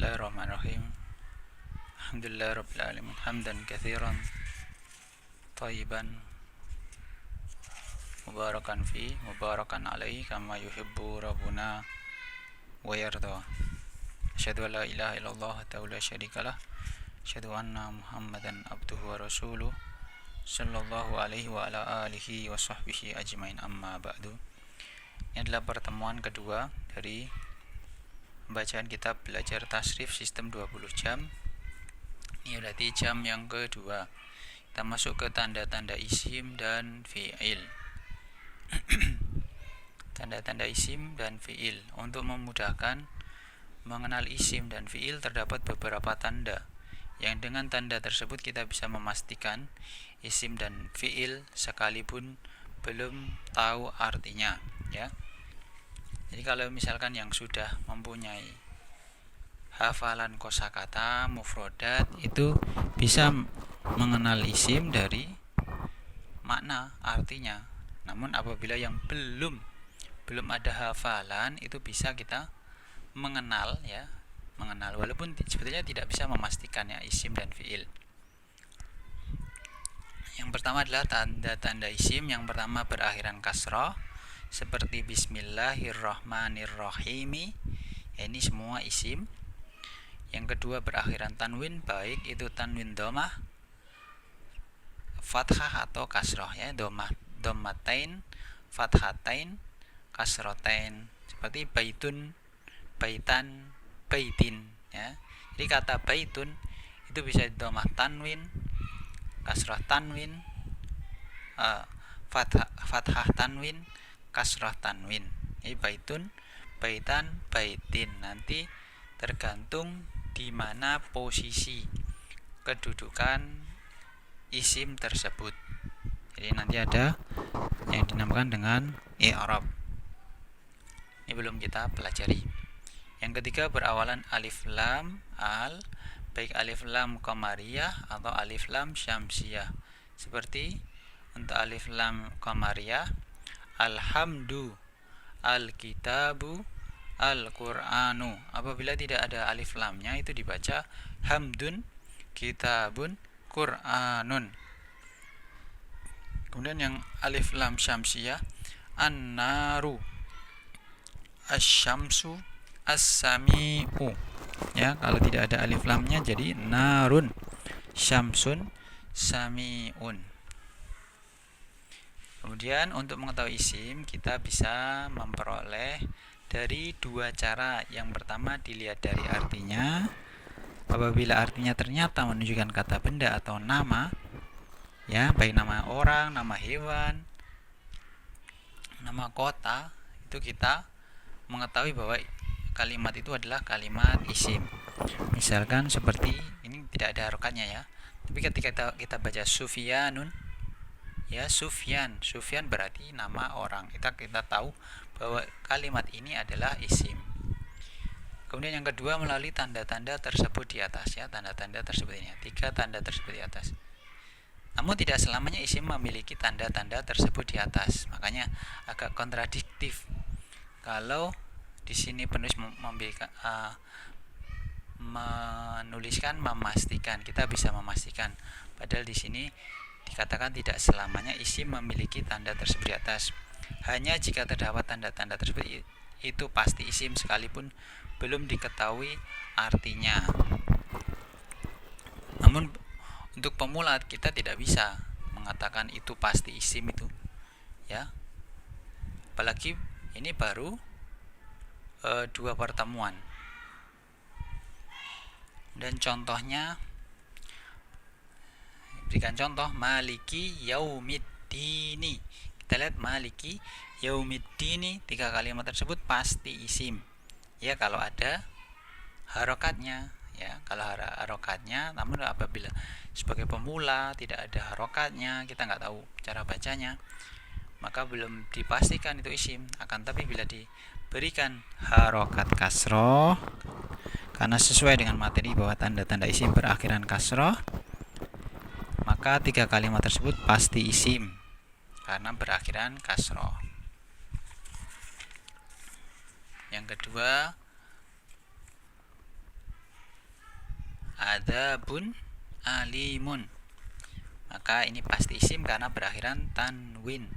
Bismillahirrahmanirrahim. Alhamdulillah rabbil alamin hamdan katsiran thayyiban mubarakan fi mubarakan alaihi kama yuhibbu rabbuna wa yarda. Asyhadu an la ilaha illallah wa la syarikalah. Asyhadu anna Muhammadan abduhu wa rasuluh sallallahu alaihi wa ala alihi wa sahbihi ajmain, amma ba'du. Ini adalah pertemuan kedua dari pembacaan kitab belajar tasrif sistem 20 jam. Ini berarti jam yang kedua. Kita masuk ke tanda-tanda isim dan fi'il. Tanda-tanda isim dan fi'il. Untuk memudahkan mengenal isim dan fi'il terdapat beberapa tanda yang dengan tanda tersebut kita bisa memastikan isim dan fi'il sekalipun belum tahu artinya, ya. Jadi kalau misalkan yang sudah mempunyai hafalan kosakata mufrodat itu bisa mengenal isim dari makna artinya. Namun apabila yang belum ada hafalan itu bisa kita mengenal, ya, mengenal walaupun sebetulnya tidak bisa memastikan, ya, isim dan fiil. Yang pertama adalah tanda-tanda isim. Yang pertama berakhiran kasrah seperti bismillahirrahmanirrahim. Ini semua isim. Yang kedua berakhiran tanwin, baik itu tanwin dhammah, fathah atau kasrah, ya, dhammatain, fathatain, kasratain, seperti baitun, baitan, baitin, ya. Jadi kata baitun itu bisa dhammah tanwin, kasrah tanwin, fathah tanwin, kasrah tanwin. Ini baitun, baitan, baitin. Nanti tergantung di mana posisi kedudukan isim tersebut. Jadi nanti ada yang dinamakan dengan i'rab. Ini belum kita pelajari. Yang ketiga berawalan alif lam al, baik alif lam qamariyah atau alif lam syamsiyah. Seperti untuk alif lam qamariyah, alhamdu, al-kitabu, al-Qur'anu. Apabila tidak ada alif lamnya itu dibaca hamdun, kitabun, Qur'anun. Kemudian yang alif lam syamsiyah, an-naru, asy-syamsu, as-sami'u. Ya, kalau tidak ada alif lamnya jadi narun, syamsun, sami'un. Kemudian untuk mengetahui isim kita bisa memperoleh dari dua cara. Yang pertama dilihat dari artinya. Apabila artinya ternyata menunjukkan kata benda atau nama, ya, baik nama orang, nama hewan, nama kota, itu kita mengetahui bahwa kalimat itu adalah kalimat isim. Misalkan seperti ini tidak ada harokatnya, ya. Tapi ketika kita baca Sufyanun, ya, Sufyan berarti nama orang. Kita tahu bahwa kalimat ini adalah isim. Kemudian yang kedua melalui tanda-tanda tersebut di atas, ya, tanda-tanda tersebut ini. 3 tanda tersebut di atas. Namun tidak selamanya isim memiliki tanda-tanda tersebut di atas. Makanya agak kontradiktif kalau di sini penulis menuliskan memastikan. Kita bisa memastikan, padahal di sini dikatakan tidak selamanya isim memiliki tanda tersebut di atas. Hanya jika terdapat tanda-tanda tersebut itu pasti isim sekalipun belum diketahui artinya. Namun untuk pemula kita tidak bisa mengatakan itu pasti isim itu, ya. Apalagi ini baru 2 pertemuan. Dan contohnya, berikan contoh maliki yaumiddini. Kita lihat maliki yaumiddini, 3 kalimat tersebut pasti isim, ya, kalau ada harokatnya, ya. Kalau harokatnya, namun apabila sebagai pemula tidak ada harokatnya, kita nggak tahu cara bacanya, maka belum dipastikan itu isim. Akan tapi bila diberikan harokat kasroh, karena sesuai dengan materi bahwa tanda-tanda isim berakhiran kasroh, maka 3 kalimat tersebut pasti isim karena berakhiran kasroh. Yang kedua adzabun alimun. Maka ini pasti isim karena berakhiran tanwin.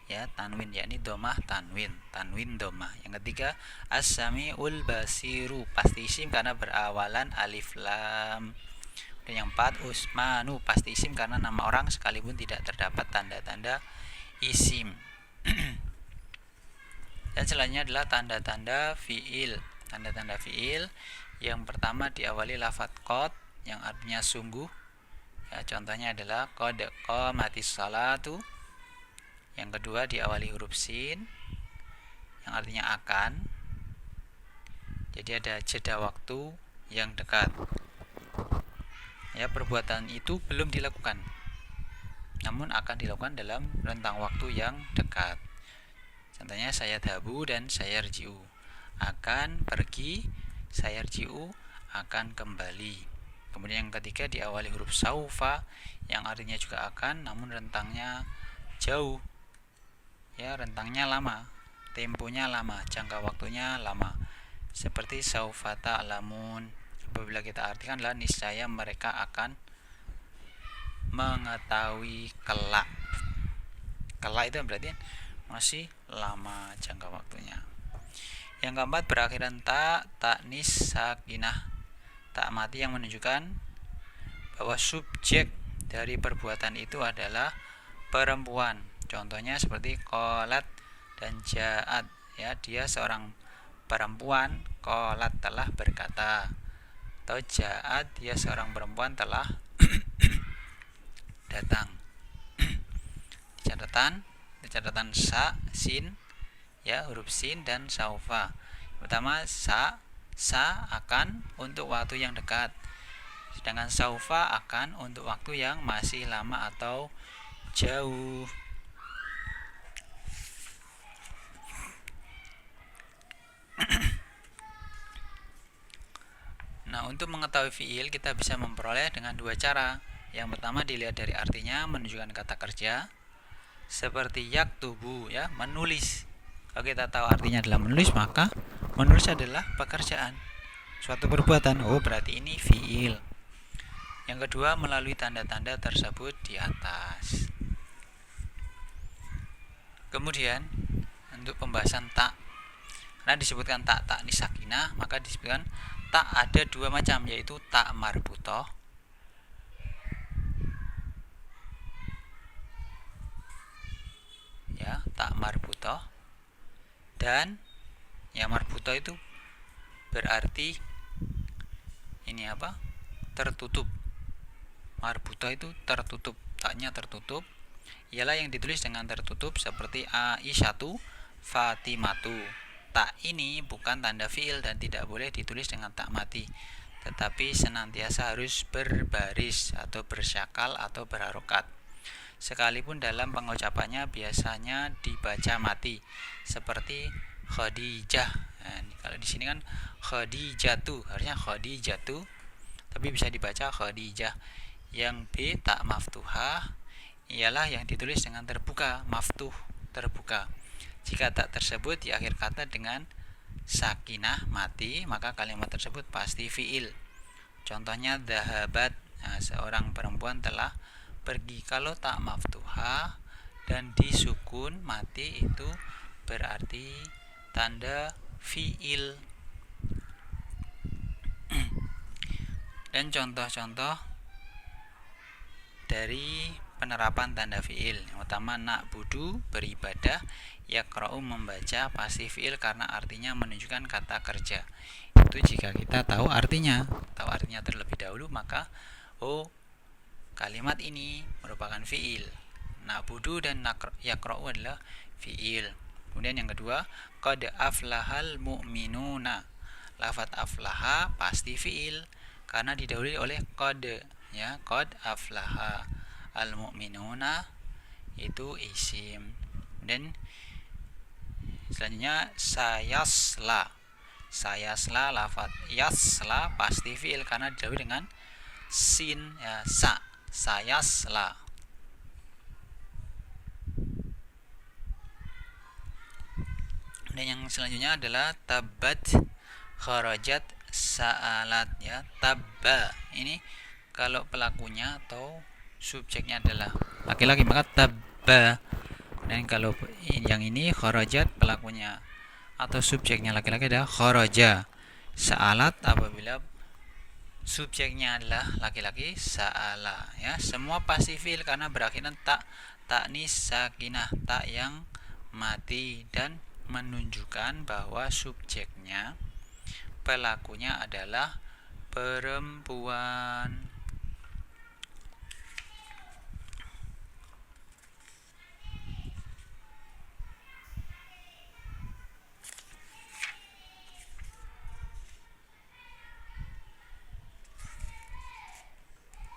Ya, tanwin, yakni domah tanwin, tanwin domah. Yang ketiga, as-sami'ul basiru, pasti isim karena berawalan alif lam. Dan yang empat, Usmanu, pasti isim karena nama orang sekalipun tidak terdapat tanda-tanda isim. Dan selanjutnya adalah tanda-tanda fiil. Tanda-tanda fiil yang pertama diawali lafadz qad yang artinya sungguh. Ya, contohnya adalah qad qamatis salatu. Yang kedua diawali huruf sin yang artinya akan. Jadi ada jeda waktu yang dekat. Ya, perbuatan itu belum dilakukan, namun akan dilakukan dalam rentang waktu yang dekat. Contohnya saya dhabu dan saya rji'u. Akan pergi, saya rji'u akan kembali. Kemudian yang ketiga diawali huruf saufa yang artinya juga akan, namun rentangnya jauh. Ya, rentangnya lama, temponya lama, jangka waktunya lama. Seperti saufa ta'lamun. Apabila kita artikan adalah niscaya mereka akan mengetahui kelak. Kelak itu berarti masih lama jangka waktunya. Yang keempat berakhiran ta, taknis sakinah, tak mati yang menunjukkan bahwa subjek dari perbuatan itu adalah perempuan. Contohnya seperti qalat dan ja'at. Ya, dia seorang perempuan, qalat telah berkata. Atau ja'at, dia seorang perempuan telah datang. Catatan sa, sin, ya, huruf sin dan saufa. Pertama sa akan untuk waktu yang dekat. Sedangkan saufa akan untuk waktu yang masih lama atau jauh. Nah, untuk mengetahui fiil kita bisa memperoleh dengan dua cara. Yang pertama dilihat dari artinya, menunjukkan kata kerja. Seperti yaktubu, ya, menulis. Kalau kita tahu artinya adalah menulis, maka menulis adalah pekerjaan, suatu perbuatan. Oh, berarti ini fiil. Yang kedua melalui tanda-tanda tersebut di atas. Kemudian untuk pembahasan tak, karena disebutkan tak nisakinah, maka disebutkan tak ada dua macam, yaitu tak marbutoh ya, tak marbutoh, dan ya marbutoh itu berarti ini apa? Tertutup. Marbutoh itu tertutup, taknya tertutup. Ialah yang ditulis dengan tertutup seperti Aisyatu Fatimatu. Tak ini bukan tanda fiil dan tidak boleh ditulis dengan tak mati, tetapi senantiasa harus berbaris atau bersyakal atau berharokat. Sekalipun dalam pengucapannya biasanya dibaca mati, seperti Khadijah. Nah, kalau di sini kan Khadijatu, harusnya Khadijatu, tapi bisa dibaca Khadijah. Yang B tak maftuhah ialah yang ditulis dengan terbuka, maftuh, terbuka. Jika tak tersebut di akhir kata dengan sakinah, mati, maka kalimat tersebut pasti fiil. Contohnya dhahabat, nah, seorang perempuan telah pergi. Kalau tak maftuhah dan disukun, mati, itu berarti tanda fiil. Dan contoh-contoh dari penerapan tanda fiil. Yang pertama na'budu, beribadah. Yaqra'u, membaca, pasti fiil karena artinya menunjukkan kata kerja. Itu jika kita tahu artinya terlebih dahulu, maka kalimat ini merupakan fiil. Na'budu dan yaqra'u adalah fiil. Kemudian yang kedua, qad aflahal mu'minuna. Lafadz aflaha pasti fiil karena didahului oleh qad, ya, qad aflaha. Al mu'minuna itu isim. Dan selanjutnya sayasla. Sayasla, lafadz yasla pasti fiil karena didahului dengan sin, ya, sa. Sayasla. Dan yang selanjutnya adalah tabat kharajat sa'alat ya. Tabba ini kalau pelakunya atau subjeknya adalah laki-laki maka tabba. Dan kalau yang ini kharajat pelakunya atau subjeknya laki-laki adalah kharaja. Sa'alat apabila subjeknya adalah laki-laki sa'ala ya. Semua pasti fi'il karena berakhiran taknis sakinah, tak yang mati, dan menunjukkan bahwa subjeknya pelakunya adalah perempuan.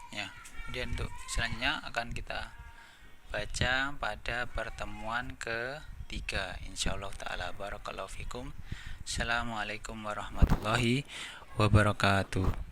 Ya, kemudian untuk selanjutnya akan kita baca pada pertemuan ketiga insyaallah taala. Barakallahu fikum. Assalamualaikum warahmatullahi wabarakatuh.